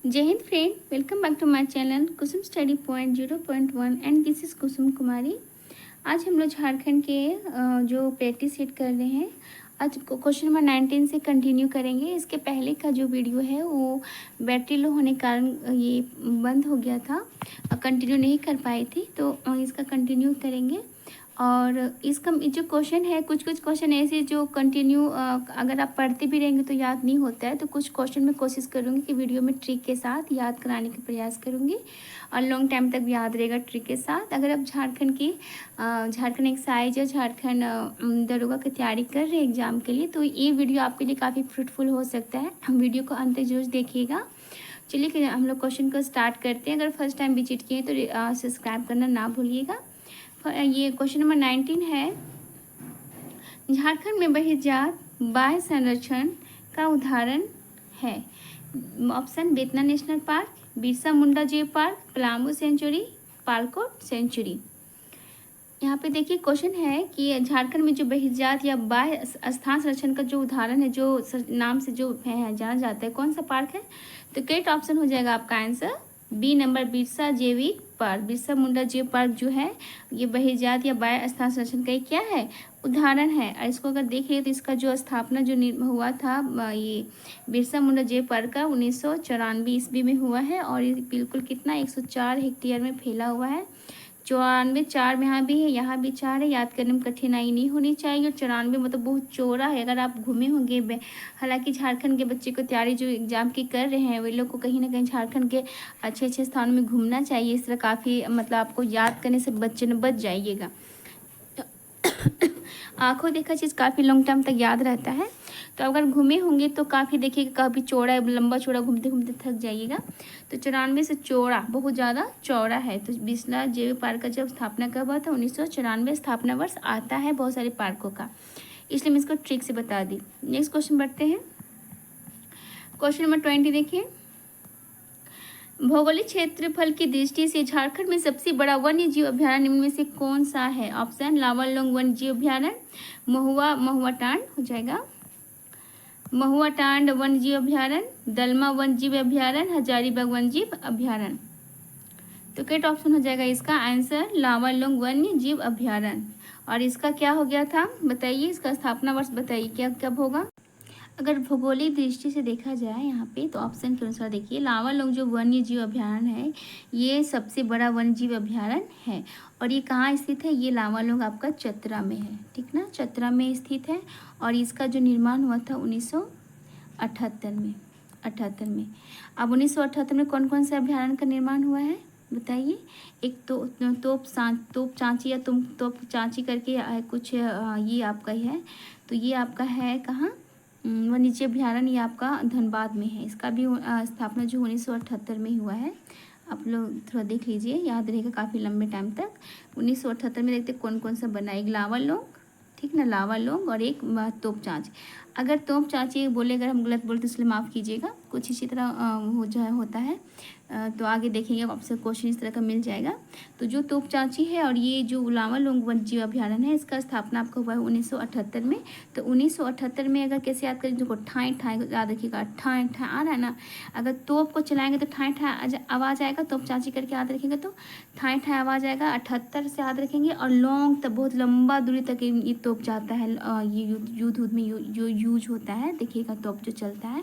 जय हिंद friend, welcome back to my channel Kusum study point 0.1 and this is Kusum Kumari. आज हम लोग झारखंड के जो प्रैक्टिस सेट कर रहे हैं, आज क्वेश्चन नंबर 19 से कंटिन्यू करेंगे। इसके पहले का जो वीडियो है वो बैटरी लो होने के कारण ये बंद हो गया था, कंटिन्यू नहीं कर पाई थी, तो इसका कंटिन्यू करेंगे। और इसका जो क्वेश्चन है, कुछ कुछ क्वेश्चन ऐसे जो कंटिन्यू अगर आप पढ़ते भी रहेंगे तो याद नहीं होता है, तो कुछ क्वेश्चन मैं कोशिश करूँगी कि वीडियो में ट्रिक के साथ याद कराने का प्रयास करूँगी और लॉन्ग टाइम तक याद रहेगा ट्रिक के साथ। अगर आप झारखंड एक्साइज या झारखंड दरोगा की तैयारी कर रहे हैं एग्ज़ाम के लिए, तो ये वीडियो आपके लिए काफ़ी फ्रूटफुल हो सकता है। वीडियो को अंत तक जरूर देखिएगा। चलिए हम लोग क्वेश्चन को स्टार्ट करते हैं। अगर फर्स्ट टाइम विजिट किए तो सब्सक्राइब करना ना भूलिएगा। ये क्वेश्चन नंबर 19 है, झारखंड में बहिर्जात बाह्य संरक्षण का उदाहरण है। Option Betla national park, Birsa Munda जीव park, Palamu sanctuary, Palkot sanctuary. यहाँ पे देखिए क्वेश्चन है कि झारखंड में जो बहिर्जात या बाह्य स्थान संरक्षण का जो उदाहरण है, जो नाम से जो है जाना जाता है, कौन सा पार्क है? तो करेक्ट ऑप्शन हो जाएगा आपका आंसर बी नंबर, बिरसा जैविक पार्क। बिरसा मुंडा जीव पार्क जो है ये बहिर्जात या बाह्य स्थान संरक्षण का क्या है? उदाहरण है। और इसको अगर देखिए तो इसका जो स्थापना जो हुआ था ये बिरसा मुंडा जीव पार्क का 1994 ईस्वी में हुआ है। और ये बिल्कुल कितना 104 हेक्टेयर में फैला हुआ है। 94 4 में यहाँ भी है, यहाँ भी 4 है। याद करने में कठिनाई नहीं होनी चाहिए। और 94 मतलब बहुत चौड़ा है। अगर आप घूमे होंगे, हालांकि झारखंड के बच्चे को तैयारी जो एग्जाम की कर रहे हैं वे लोग को कहीं ना कहीं झारखंड के अच्छे अच्छे स्थानों में घूमना चाहिए। इस तरह काफ़ी मतलब आपको याद करने से बच जाइएगा। आंखों देखा चीज़ काफ़ी लॉन्ग टर्म तक याद रहता है। तो अगर घूमे होंगे तो काफ़ी देखिएगा, काफ़ी चौड़ा लंबा चौड़ा घूमते घूमते थक जाइएगा। तो 94 से चौड़ा, बहुत ज़्यादा चौड़ा है। तो बिरसा जैविक पार्क का जब स्थापना कब हुआ था? 1994 स्थापना वर्ष आता है बहुत सारे पार्कों का, इसलिए मैं इसको ट्रिक से बता दी। नेक्स्ट क्वेश्चन बढ़ते हैं। क्वेश्चन नंबर 20 देखिए, भौगोलिक क्षेत्रफल की दृष्टि से झारखंड में सबसे बड़ा वन्य जीव अभ्यारण्य निम्न में से कौन सा है? ऑप्शन लावालोंग वन्य जीव अभ्यारण्य, महुआ टांड हो जाएगा, महुआ टांड वन्य जीव अभ्यारण्य, दलमा वन्य जीव अभ्यारण्य, हजारीबाग वन्य जीव अभ्यारण्य। तो करेक्ट ऑप्शन हो जाएगा इसका आंसर लावालोंग वन्य जीव अभ्यारण्य। और इसका क्या हो गया था बताइए, इसका स्थापना वर्ष बताइए क्या कब होगा? अगर भौगोलिक दृष्टि से देखा जाए यहाँ पे, तो ऑप्शन के अनुसार देखिए, लावालोंग जो वन्य जीव अभ्यारण्य है ये सबसे बड़ा वन्य जीव अभ्यारण्य है। और ये कहाँ स्थित है? ये लावालोंग आपका चतरा में है, ठीक ना, चतरा में स्थित है। और इसका जो निर्माण हुआ था 1978 में। अब 1978 में कौन कौन से अभ्यारण्य का निर्माण हुआ है बताइए? एक तो तोप चांची या तोप चांची करके कुछ ये आपका ही है। तो ये आपका है कहाँ? वन्यजीव अभ्यारण्य, ये आपका धनबाद में है। इसका भी स्थापना जो 1978 में हुआ है। आप लोग थोड़ा देख लीजिए, याद रहेगा काफ़ी लंबे टाइम तक। 1978 में देखते कौन कौन सा बना, एक लावालोंग, ठीक ना, लावालोंग, और एक तोप चांच। अगर तोप चांची बोले, अगर हम गलत बोलते तो इसलिए माफ़ कीजिएगा, कुछ इसी तरह होता है। तो आगे देखेंगे आपसे क्वेश्चन इस तरह का मिल जाएगा। तो जो तोप चांची है और ये जो लावालोंग वन्य जीव अभ्यारण्य है, इसका स्थापना आपका हुआ है 1978 में। तो 1978 में अगर कैसे याद करें, देखो ठाई ठाई याद रखिएगा, ठाई ठाई आ रहा है ना। अगर तोप को चलाएंगे तो ठाई ठाई आवाज़ आएगा, तोप चांची करके याद रखेंगे तो ठाई ठाई आवाज़ आएगा। 78 से याद रखेंगे। और लॉन्ग तक बहुत लंबा दूरी तक ये तोप जाता है, ये युद्ध में जो यूज होता है, देखिएगा तोप जो चलता है।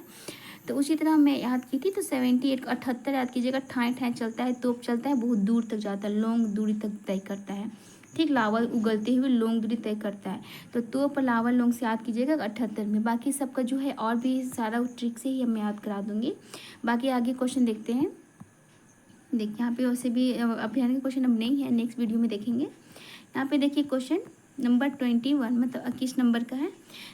तो उसी तरह मैं याद की थी, तो 78 78 याद कीजिएगा, ठाई ठाई चलता है, तोप चलता है, बहुत दूर तक जाता है, लॉन्ग दूरी तक तय करता है, ठीक, लावा उगलते हुए लॉन्ग दूरी तय करता है। तो तोप लावा लॉन्ग से याद कीजिएगा 78 में। बाकी सबका जो है और भी सारा ट्रिक से ही मैं याद करा दूंगी। बाकी आगे क्वेश्चन देखते हैं। देखिए यहाँ पे वैसे भी अभियान के क्वेश्चन अब नहीं है, नेक्स्ट वीडियो में देखेंगे। यहाँ पे देखिए क्वेश्चन नंबर 21 मतलब 21 नंबर का है,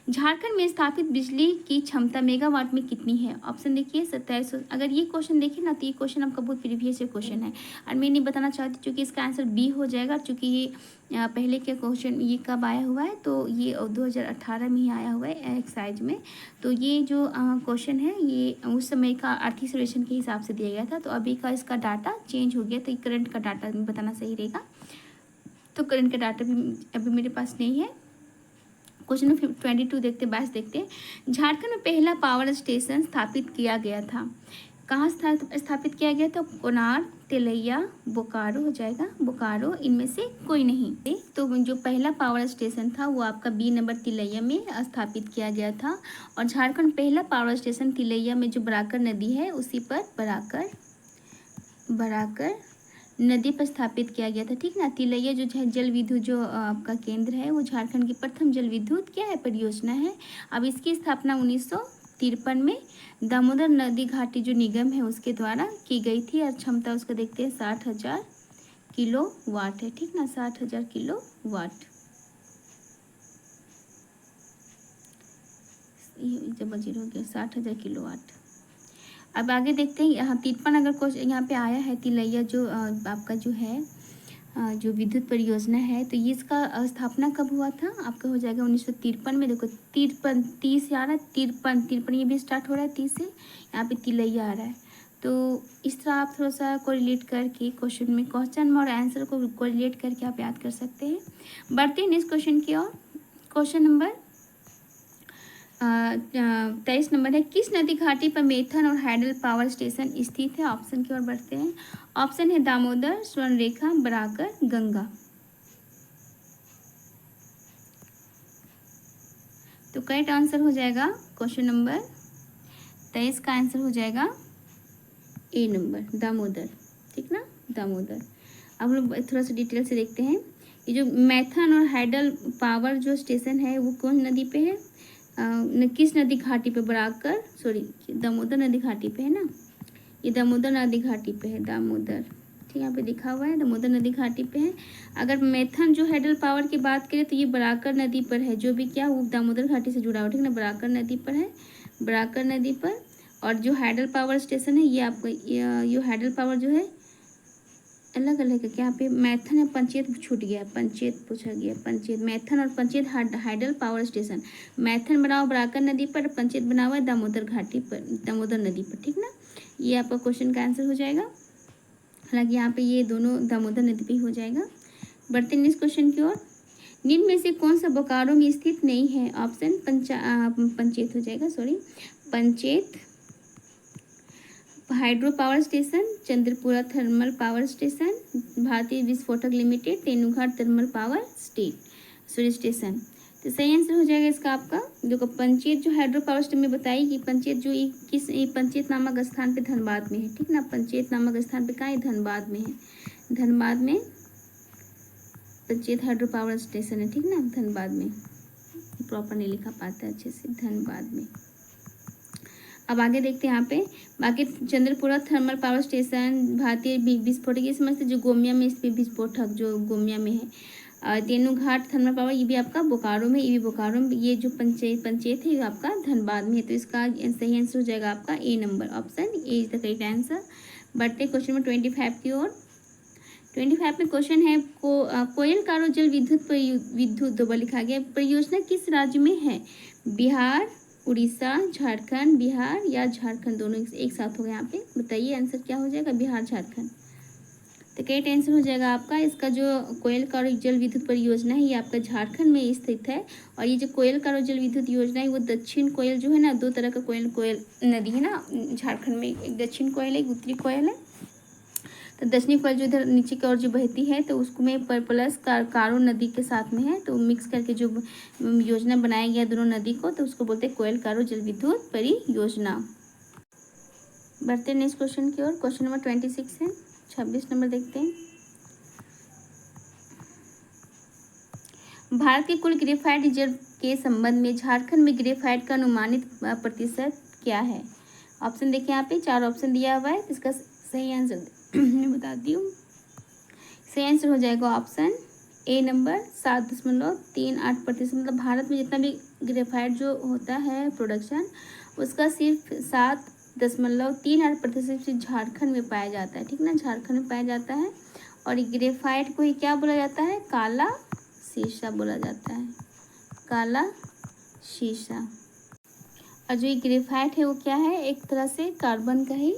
झारखंड में स्थापित बिजली की क्षमता मेगावाट में कितनी है? ऑप्शन देखिए 2700। अगर ये क्वेश्चन देखिए ना, तो ये क्वेश्चन आपका बहुत प्रीवियस क्वेश्चन है और मैं नहीं बताना चाहती, क्योंकि इसका आंसर बी हो जाएगा। क्योंकि ये पहले के क्वेश्चन ये कब आया हुआ है, तो ये 2018 में ही आया हुआ है एक्साइज में। तो ये जो क्वेश्चन है ये उस समय का आर्थिक सर्वेक्षण के हिसाब से दिया गया था। तो अभी का इसका डाटा चेंज हो गया, तो करंट का डाटा बताना सही रहेगा। तो करंट का डाटा भी अभी मेरे पास नहीं है। क्वेश्चन नंबर 22 देखते, 22 देखते हैं, झारखंड में पहला पावर स्टेशन स्थापित किया गया था। कहाँ स्थापित किया गया था? कोणार्क, तिलैया, बोकारो हो जाएगा, बोकारो, इनमें से कोई नहीं। तो जो पहला पावर स्टेशन था वो आपका बी नंबर तिलैया में स्थापित किया गया था। और झारखंड पहला पावर स्टेशन तिलैया में जो बराकर नदी है उसी पर बराकर नदी पर स्थापित किया गया था, ठीक ना। तिलैया जो जल विद्युत जो आपका केंद्र है वो झारखंड की प्रथम जल विद्युत क्या है, परियोजना है। अब इसकी स्थापना 1953 में दामोदर नदी घाटी जो निगम है उसके द्वारा की गई थी। और क्षमता उसका देखते हैं 60,000 किलोवाट है, ठीक ना, 60,000 किलोवाट। जब 0 हो गया 60,000 किलोवाट। अब आगे देखते हैं, यहाँ 53 अगर क्वेश्चन यहाँ पे आया है, तिलैया जो आपका जो है जो विद्युत परियोजना है, तो ये इसका स्थापना कब हुआ था? आपका हो जाएगा 1953 में। देखो 53 30 आ रहा है, 53 ये भी स्टार्ट हो रहा है 30 से, यहाँ पे तिलैया आ रहा है। तो इस तरह आप थोड़ा सा कोरिलेट करके क्वेश्चन में और आंसर को कोरिलेट करके आप याद कर सकते हैं। बढ़ते हैं नेक्स्ट क्वेश्चन की ओर। क्वेश्चन नंबर 23 नंबर है, किस नदी घाटी पर मेथन और हाइडल पावर स्टेशन स्थित है? ऑप्शन की ओर बढ़ते हैं। ऑप्शन है दामोदर, स्वर्णरेखा, बराकर, गंगा। तो करेक्ट आंसर हो जाएगा क्वेश्चन नंबर 23 का आंसर हो जाएगा ए नंबर, दामोदर, ठीक ना, दामोदर। अब लोग थोड़ा सा डिटेल से देखते हैं। ये जो मेथन और हाइडल पावर जो स्टेशन है वो कौन नदी पे है? किस नदी घाटी पे? बराकर, सॉरी, दामोदर नदी घाटी पे है ना, ये दामोदर नदी घाटी पे है, दामोदर, ठीक, यहाँ पे लिखा हुआ है दामोदर नदी घाटी पे है। अगर मेथन जो हाइडल पावर की बात करें तो ये बराकर नदी पर है, जो भी क्या वो दामोदर घाटी से जुड़ा हुआ, ठीक ना, बराकर नदी पर है, बराकर नदी पर। और जो हाइडल पावर स्टेशन है ये आपको ये हाइडल पावर जो है अलग अलग है, यहाँ पे मैथन है, पंचेत छूट गया, पंचेत पूछा गया, पंचेत, मैथन और Panchet hydel power station. Maithon बना हुआ बराकर नदी पर, पंचेत बना हुआ है दामोदर घाटी पर, दामोदर नदी पर, ठीक ना। ये आपका क्वेश्चन का आंसर हो जाएगा। हालांकि यहाँ पे ये दोनों दामोदर नदी पे हो जाएगा। बढ़ते हैं नेक्स्ट क्वेश्चन की ओर। निम्न में से कौन सा बोकारो में स्थित नहीं है? ऑप्शन पंचेत हो जाएगा, sorry, Panchet, hydro power station, Chandrapura thermal power station, भारतीय विस्फोटक limited, Tenughat thermal power station. तो सही आंसर हो जाएगा इसका आपका। देखो पंचेत जो हाइड्रो पावर स्टेशन में बताई कि पंचेत जो किस पंचेत नामक स्थान पे धनबाद में है, ठीक ना, पंचेत नामक स्थान पे कहाँ है? धनबाद में है, धनबाद में पंचेत हाइड्रो पावर स्टेशन है, ठीक ना, धनबाद में। प्रॉपर नहीं लिखा पाता है अच्छे से, धनबाद में। अब आगे देखते हैं यहाँ पे बाकी चंद्रपुरा थर्मल पावर स्टेशन, भारतीय विस्फोटक, ये समझते जो गोमिया में इस पे विस्फोटक जो गोमिया में है। तेनुघाट थर्मल पावर ये भी आपका बोकारो में, ये भी बोकारो में। ये जो पंचेत है ये आपका धनबाद में है। तो इसका सही आंसर हो जाएगा आपका A number, option A is the correct answer. बढ़ते क्वेश्चन नंबर 25 की ओर। 25 में क्वेश्चन है कोयल कारो जल विद्युत दोबारा लिखा गया, परियोजना किस राज्य में है? बिहार, उड़ीसा, झारखंड, बिहार या झारखंड, दोनों एक साथ हो गए यहाँ पे। बताइए आंसर क्या हो जाएगा? बिहार, झारखंड। तो करेक्ट आंसर हो जाएगा आपका। इसका जो कोयल कारो जल विद्युत परियोजना है ये आपका झारखंड में स्थित है। और ये जो कोयल कारो जल विद्युत योजना है वो दक्षिण कोयल जो है ना, दो तरह का कोयल नदी है ना झारखंड में, एक दक्षिण कोयल है, एक उत्तरी कोयल है। तो दक्षिणी कोयल जो इधर नीचे की ओर जो बहती है तो उसको में प्लस कारो नदी के साथ में है, तो मिक्स करके जो योजना बनाया गया दोनों नदी को, तो उसको बोलते हैं कोयल कारो जल विद्युत परियोजना। बढ़ते हैं नेक्स्ट क्वेश्चन की ओर। क्वेश्चन नंबर 26 है, 26 नंबर देखते हैं। भारत के कुल ग्रेफाइट रिजर्व के संबंध में झारखंड में ग्रेफाइट का अनुमानित प्रतिशत क्या है? ऑप्शन देखिए यहाँ पे 4 ऑप्शन दिया हुआ है, इसका सही आंसर मैं बताती हूँ। सही आंसर हो जाएगा ऑप्शन ए नंबर 7.38%। मतलब भारत में जितना भी ग्रेफाइट जो होता है प्रोडक्शन उसका सिर्फ 7.38% झारखंड में पाया जाता है, ठीक ना, झारखंड में पाया जाता है। और ग्रेफाइट को ही क्या बोला जाता है? काला शीशा बोला जाता है, काला शीशा। और जो ये ग्रेफाइट है वो क्या है? एक तरह से कार्बन का ही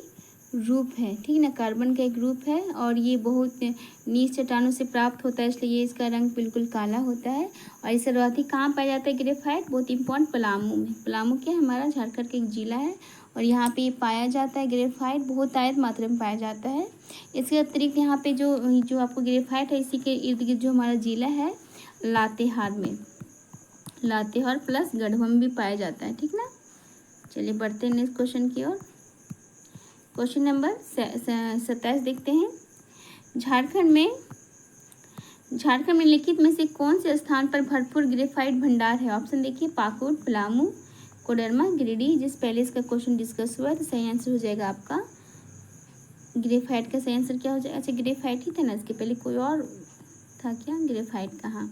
रूप है, ठीक ना, कार्बन का एक रूप है। और ये बहुत नीच चट्टानों से प्राप्त होता है, इसलिए ये इसका रंग बिल्कुल काला होता है। और इसे शुरुआती कहाँ पाया जाता है ग्रेफाइट? बहुत इंपॉर्टेंट, पलामू में। पलामू क्या है? हमारा झारखंड का एक जिला है और यहाँ पे ये पाया जाता है ग्रेफाइट, बहुत आयत मात्रा में पाया जाता है। इसके अतिरिक्त यहाँ पे जो जो आपको ग्रेफाइट है, इसी के इर्द गिर्द जो हमारा जिला है लातेहार में, लातेहार प्लस गढ़वा में भी पाया जाता है, ठीक ना। चलिए बढ़ते हैं नेक्स्ट क्वेश्चन की ओर। क्वेश्चन नंबर 27 देखते हैं। झारखंड में निम्नलिखित में से कौन से स्थान पर भरपूर ग्रेफाइट भंडार है? ऑप्शन देखिए, पाकुड़, पलामू, कोडरमा, गिरिडीह। जिस पहले इसका क्वेश्चन डिस्कस हुआ है तो सही आंसर हो जाएगा आपका ग्रेफाइट का सही आंसर क्या हो जाएगा? अच्छा ग्रेफाइट ही था ना, इसके पहले कोई और था क्या? ग्रेफाइट का, हाँ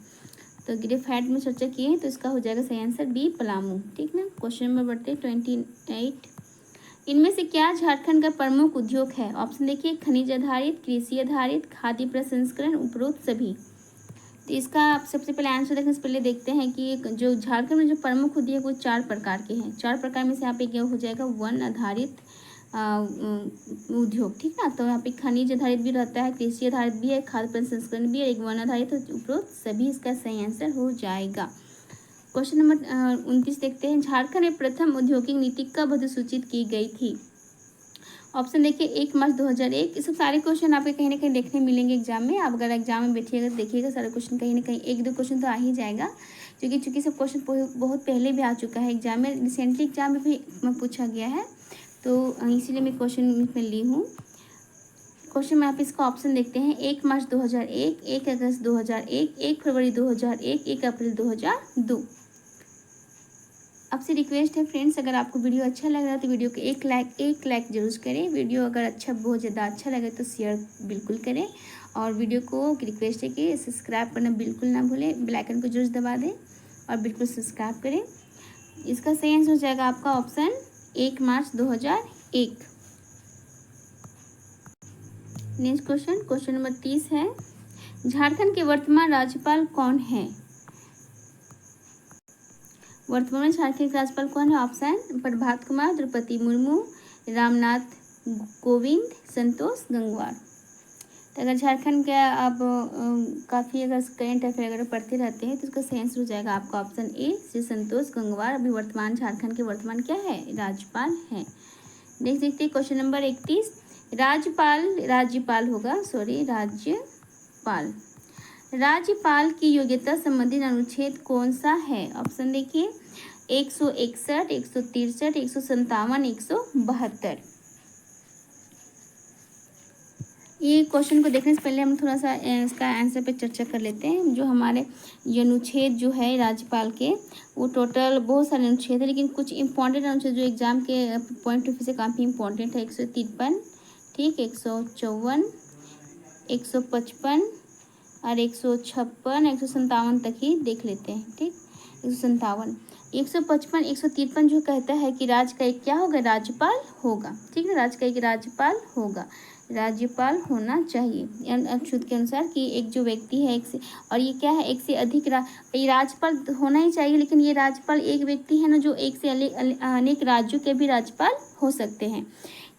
तो ग्रेफाइट में चर्चा की है तो इसका हो जाएगा सही आंसर बी, पलामू, ठीक ना। क्वेश्चन नंबर बढ़ते 28। इनमें से क्या झारखंड का प्रमुख उद्योग है? ऑप्शन देखिए, खनिज आधारित, कृषि आधारित, खाद्य प्रसंस्करण, उपरोक्त सभी। तो इसका आप सबसे पहले आंसर देखने से पहले देखते हैं कि जो झारखंड में जो प्रमुख उद्योग वो 4 प्रकार के हैं। 4 प्रकार में से यहाँ पे क्या हो जाएगा? वन आधारित उद्योग, ठीक ना। तो यहाँ पे खनिज आधारित भी रहता है, कृषि आधारित भी है, खाद्य प्रसंस्करण भी है, एक वन आधारित, उपरोक्त सभी इसका सही आंसर हो जाएगा। क्वेश्चन नंबर 29 देखते हैं। झारखंड में प्रथम औद्योगिक नीति कब अधिसूचित की गई थी? ऑप्शन देखिए, 1 मार्च 2001। ये सब सारे क्वेश्चन आपके कहीं ना कहीं देखने मिलेंगे एग्जाम में। आप अगर एग्जाम में बैठिएगा तो देखिएगा सारे क्वेश्चन कहीं ना कहीं 1-2 क्वेश्चन तो आ ही जाएगा, क्योंकि चूंकि सब क्वेश्चन बहुत पहले भी आ चुका है एग्जाम में, रिसेंटली एग्जाम में भी पूछा गया है, तो इसीलिए मैं क्वेश्चन में ली हूँ। क्वेश्चन में आप इसका ऑप्शन देखते हैं, 1 मार्च 2001, 1 अगस्त 2001, 1 फरवरी 2001, 1 अप्रैल 2002। आपसे रिक्वेस्ट है फ्रेंड्स, अगर आपको वीडियो अच्छा लग रहा है तो वीडियो को एक लाइक जरूर करें। वीडियो अगर बहुत ज़्यादा अच्छा लगे तो शेयर बिल्कुल करें, और वीडियो को रिक्वेस्ट है कि सब्सक्राइब करना बिल्कुल ना भूलें, बेल आइकन को जरूर दबा दें और बिल्कुल सब्सक्राइब करें। इसका सही आंसर हो जाएगा आपका ऑप्शन 1 मार्च 2001। नेक्स्ट क्वेश्चन नंबर 30 है। झारखंड के वर्तमान राज्यपाल कौन है? वर्तमान में झारखंड के राज्यपाल कौन है? ऑप्शन, प्रभात कुमार, द्रौपदी मुर्मू, रामनाथ कोविंद, संतोष गंगवार। तो अगर झारखंड का आप काफ़ी अगर करेंट अफेयर अगर पढ़ते रहते हैं तो इसका सही आंसर हो जाएगा आपका ऑप्शन ए, श्री संतोष गंगवार अभी वर्तमान झारखंड के वर्तमान क्या है? राज्यपाल हैं। नेक्स्ट देखते हैं क्वेश्चन नंबर 31। राज्यपाल की योग्यता संबंधित अनुच्छेद कौन सा है? ऑप्शन देखिए, 161, 163, 157, 172। ये क्वेश्चन को देखने से पहले हम थोड़ा सा इसका आंसर पे चर्चा कर लेते हैं। जो हमारे ये अनुच्छेद जो है राज्यपाल के, वो टोटल बहुत सारे अनुच्छेद है, लेकिन कुछ इंपॉर्टेंट अनुच्छेद जो एग्जाम के पॉइंट ऑफ व्यू से काफ़ी इंपॉर्टेंट है। 153, ठीक, 154, 155 और 156, 157 तक ही देख लेते हैं, ठीक। 157, 155, 153 जो कहता है कि राज्य का एक क्या होगा? राज्यपाल होगा, ठीक है। राज्य का एक राज्यपाल होगा, राज्यपाल होना चाहिए अनुच्छेद के अनुसार कि एक जो व्यक्ति है एक से, और ये क्या है? एक से अधिक ये राज्यपाल होना ही चाहिए, लेकिन ये राज्यपाल एक व्यक्ति है ना जो एक से अनेक राज्यों के भी राज्यपाल हो सकते हैं।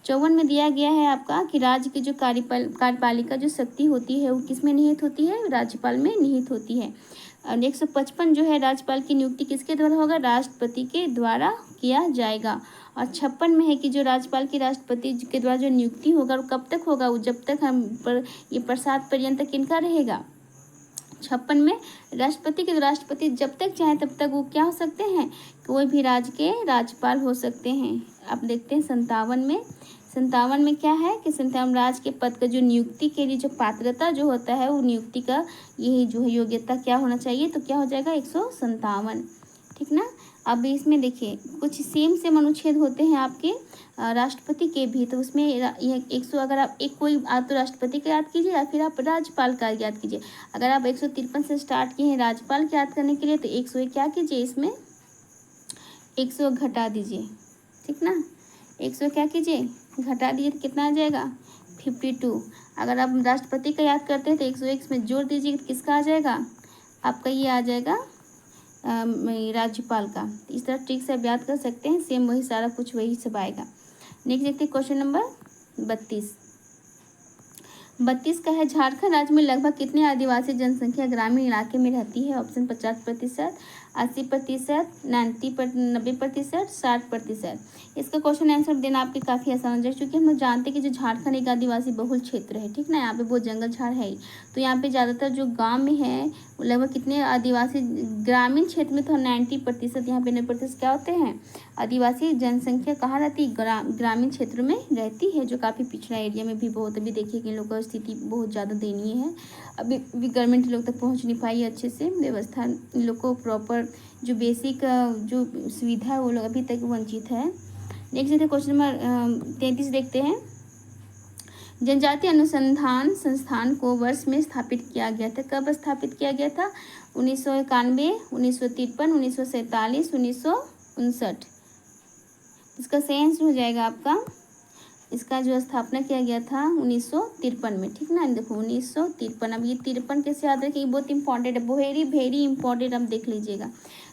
54 में दिया गया है आपका कि राज्य की जो कार्यपालिका जो शक्ति होती है वो किस में निहित होती है? राज्यपाल में निहित होती है। और 155 जो है, राज्यपाल की नियुक्ति किसके द्वारा होगा? राष्ट्रपति के द्वारा किया जाएगा। और 56 में है कि जो राज्यपाल की राष्ट्रपति के द्वारा जो नियुक्ति होगा वो कब तक होगा? वो जब तक हम पर ये प्रसाद पर्यंत किनका रहेगा? 56 में राष्ट्रपति जब तक चाहे तब तक वो क्या हो सकते हैं? कोई भी राज्य के राज्यपाल हो सकते हैं। आप देखते हैं 57 में क्या है कि 57 राज्य के पद का जो नियुक्ति के लिए जो पात्रता जो होता है वो नियुक्ति का यही जो है योग्यता क्या होना चाहिए? तो क्या हो जाएगा? 157, ठीक ना। अब इसमें देखिए कुछ सेम अनुच्छेद होते हैं आपके राष्ट्रपति के भी, तो उसमें ये 100 अगर आप एक कोई तो राष्ट्रपति का याद कीजिए या फिर आप राज्यपाल का याद कीजिए। अगर आप 153 से स्टार्ट किए हैं राज्यपाल के याद करने के लिए तो 101 क्या कीजिए, इसमें 100 घटा दीजिए, ठीक ना। 100 क्या कीजिए? घटा दीजिए तो कितना आ जाएगा? 52। अगर आप राष्ट्रपति का याद करते हैं तो 101 में जोड़ दीजिए तो किसका आ जाएगा? आपका ये आ जाएगा राज्यपाल का। इस तरह ट्रिक से आप याद कर सकते हैं, सेम वही सारा कुछ वही सब आएगा। नेक्स्ट देखते हैं क्वेश्चन नंबर 32 का है, झारखंड राज्य में लगभग कितने आदिवासी जनसंख्या ग्रामीण इलाके में रहती है? ऑप्शन 50%, 80%, 90% 60%। इसका क्वेश्चन आंसर देना आपके काफ़ी आसान हो जाए, क्योंकि हम लोग जानते हैं कि जो झारखंड एक आदिवासी बहुल क्षेत्र है, ठीक ना, यहाँ पे बहुत जंगल झाड़ है ही। तो यहाँ पे ज़्यादातर जो गांव में है वो लगभग कितने आदिवासी, ग्रामीण क्षेत्र में तो 90%, यहाँ पे 90% क्या होते हैं, आदिवासी जनसंख्या कहाँ रहती है, ग्रामीण क्षेत्र में रहती है, जो काफ़ी पिछड़ा एरिया में भी बहुत। अभी देखिए कि इन लोगों का स्थिति बहुत ज़्यादा दयनीय है। अभी गवर्नमेंट लोग तक पहुँच नहीं पाई अच्छे से, व्यवस्था इन लोग को प्रॉपर जो बेसिक जो सुविधा है वो लोग अभी तक वंचित है। नेक्स्ट देखते हैं क्वेश्चन नंबर 33 देखते हैं। जनजातीय अनुसंधान संस्थान को वर्ष में स्थापित किया गया था, कब स्थापित किया गया था, 1991, 1953, 1947, 1959। इसका सही आंसर हो जाएगा आपका, इसका जो स्थापना किया गया था 1953 में, ठीक ना। देखो 1953। अब ये 53 कैसे याद रखें, बहुत इंपॉर्टेंट है, वेरी वेरी इंपॉर्टेंट, अब देख लीजिएगा।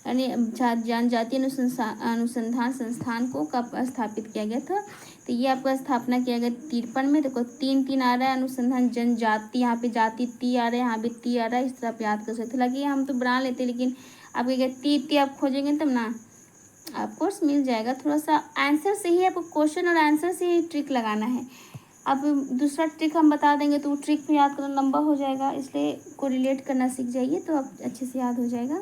यानी जनजातीय अनुसंधान संस्थान को कब स्थापित किया गया था, तो ये आपका स्थापना किया गया 53 में। देखो 3 आ रहा है, अनुसंधान जनजाति, यहाँ पे जाति ती आ रहा है, यहाँ पे ती आ रहा है, इस तरह आप याद कर सकते। लगे हम तो बना लेते, लेकिन आप क्या ती आप खोजेंगे तब ना, ऑफकोर्स मिल जाएगा। थोड़ा सा आंसर से ही आपको, क्वेश्चन और आंसर से ही ट्रिक लगाना है। अब दूसरा ट्रिक हम बता देंगे तो वो ट्रिक भी याद करना लंबा हो जाएगा, इसलिए को रिलेट करना सीख जाइए तो अब अच्छे से याद हो जाएगा।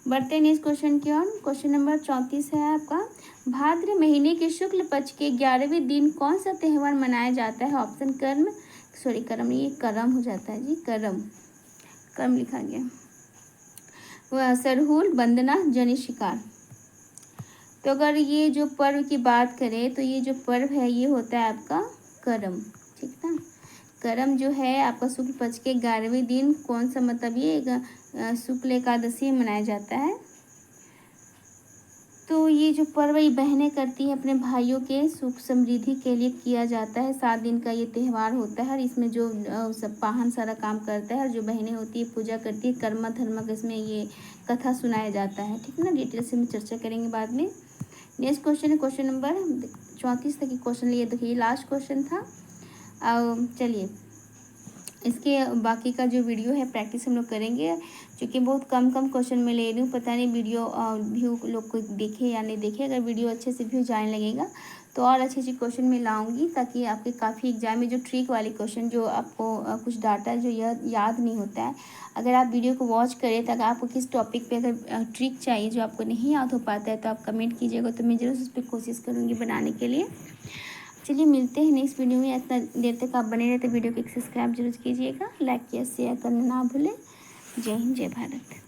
बढ़ते हैं नेक्स्ट क्वेश्चन की ओर। क्वेश्चन नंबर 34 है आपका, भाद्र महीने के शुक्ल पक्ष के 11वें दिन कौन सा त्यौहार मनाया जाता है। ऑप्शन करम, ये करम हो जाता है जी, करम लिखा गया। वह सरहुल, वंदना, जनि शिकार। तो अगर ये जो पर्व की बात करें तो ये जो पर्व है ये होता है आपका करम, ठीक ना। करम जो है आपका शुक्ल पक्ष के 11वें दिन कौन सा, मतलब ये शुक्ल एकादशी मनाया जाता है। तो ये जो पर्व ये बहनें करती हैं अपने भाइयों के सुख समृद्धि के लिए किया जाता है। 7 दिन का ये त्यौहार होता है और इसमें जो सब पाहन सारा काम करता है और जो बहनें होती है पूजा करती है, कर्मा धर्मा का इसमें ये कथा सुनाया जाता है, ठीक ना। डिटेल से हम चर्चा करेंगे बाद में। नेक्स्ट क्वेश्चन है क्वेश्चन नंबर 34 तक की क्वेश्चन लिए, देखिए ये लास्ट क्वेश्चन था। चलिए इसके बाकी का जो वीडियो है प्रैक्टिस हम लोग करेंगे, क्योंकि बहुत कम क्वेश्चन मैं ले रही हूँ। पता नहीं वीडियो व्यू लोग को देखे या नहीं देखे, अगर वीडियो अच्छे से व्यू जाने लगेगा तो और अच्छे क्वेश्चन मैं लाऊंगी, ताकि आपके काफ़ी एग्जाम में जो ट्रिक वाले क्वेश्चन जो आपको कुछ डाटा जो याद नहीं होता है, अगर आप वीडियो को वॉच करें तो अगर आपको किस टॉपिक पे अगर ट्रिक चाहिए जो आपको नहीं याद हो पाता है तो आप कमेंट कीजिएगा, तो मैं ज़रूर उस पर कोशिश करूँगी बनाने के लिए। चलिए मिलते हैं नेक्स्ट वीडियो में। इतना देर तक आप बने रहते वीडियो को एक सब्सक्राइब जरूर कीजिएगा, लाइक या शेयर करना ना भूलें। जय हिंद, जय भारत।